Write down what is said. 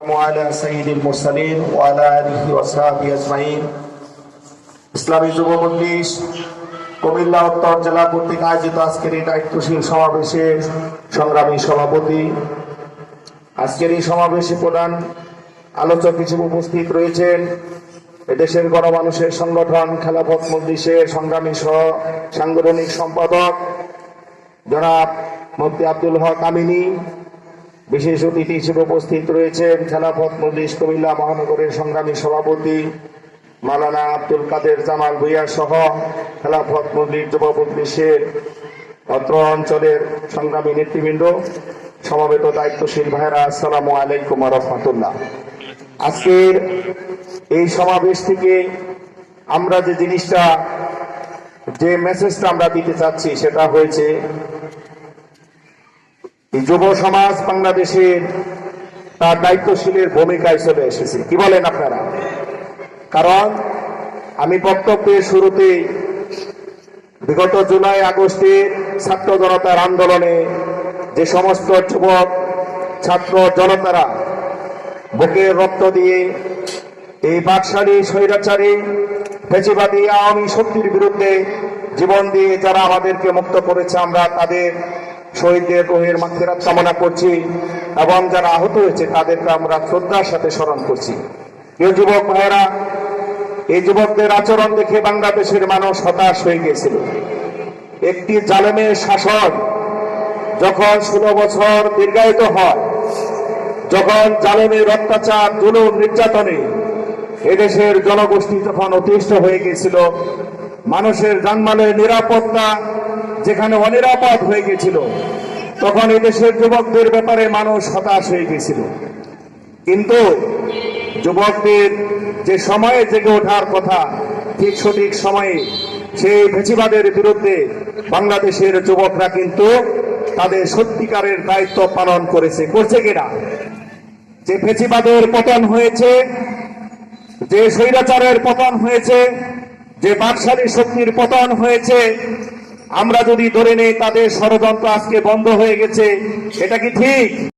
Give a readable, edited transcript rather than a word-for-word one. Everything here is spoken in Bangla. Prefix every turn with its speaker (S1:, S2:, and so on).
S1: وعلى سيد المرسلين وعلى آله وصحبه أجمعين। ইসলামী যুব মজলিস কুমিল্লা উত্তর জেলা কর্তৃক আয়োজিত আজকের এই দায়িত্বশীল সমাবেশের সংগ্রামী সভাপতি, আজকের এই সমাবেশে প্রধান আলোচক হিসেবে উপস্থিত রয়েছেন এদেশের গণমানুষের সংগঠন খেলাফত মজলিসের সংগ্রামী সাংগঠনিক সম্পাদক জনাব মুফতি আব্দুল হক আমিনী। বিশেষ অতিথি হিসেবে উপস্থিত রয়েছেন খেলাফত মজলিস কুমিল্লা মহানগরের সংগ্রামী সভাপতি মাওলানা আব্দুল কাদের জামাল ভূঁইয়া সহ খেলাফত মজলিস যুব মজলিসের অত্র অঞ্চলের সংগ্রামী নেতৃবৃন্দ, সমবেত দায়িত্বশীল ভাইরা, আসসালামু আলাইকুম ওয়া রাহমাতুল্লাহ। আজকের এই সমাবেশ থেকে আমরা যে মেসেজটা আমরা দিতে চাচ্ছি সেটা হয়েছে যুব সমাজ বাংলাদেশের তার দায়িত্বশীলের ভূমিকায় চলে এসেছে। কি বলেন আপনারা? কারণ আমি বক্তব্যের শুরুতে বিগত জুলাই আগস্টের ছাত্র জনতার আন্দোলনে যে সমস্ত যুবক ছাত্র জনতারা বুকে রক্ত দিয়ে এই বাকশালী স্বৈরাচারী ফ্যাসিবাদী আওয়ামী শক্তির বিরুদ্ধে জীবন দিয়ে যারা আমাদেরকে মুক্ত করেছে, আমরা তাদের শহীদদের রুহের মাগফিরাত কামনা করছি এবং যারা আহত হয়েছে তাদেরকে আমরা শ্রদ্ধার সাথে স্মরণ করছি। কেউ যুবক ভাইয়েরা, এই যুবকদের আচরণ দেখে বাংলাদেশের মানুষ হতাশ হয়ে গিয়েছিল। একটি জালেমের শাসন যখন 16 বছর দীর্ঘায়িত হয়, যখন জালেমের অত্যাচার জুলুম নির্যাতনে এদেশের জনগোষ্ঠী যখন অতিষ্ঠ হয়ে গিয়েছিল, মানুষের জানমালের নিরাপত্তা যেখানে অনিরাপদ হয়ে গিয়েছিল, তখন এদেশের যুবকদের ব্যাপারে মানুষ হতাশ হয়ে গিয়েছিল। কিন্তু যুবকদের যে সময়ে জেগে ওঠার কথা, ঠিক সঠিক সময়ে সেই ফ্যাসিবাদের বিরুদ্ধে বাংলাদেশের যুবকরা কিন্তু তাদের সত্যিকারের দায়িত্ব পালন করছে কিনা? যে ফ্যাসিবাদের পতন হয়েছে, যে স্বৈরাচারের পতন হয়েছে, যে বাকশালী শক্তির পতন হয়েছে, আমরা যদি ধরে নেই তাদের ষড়যন্ত্র আজকে বন্ধ হয়ে গেছে, এটা কি ঠিক?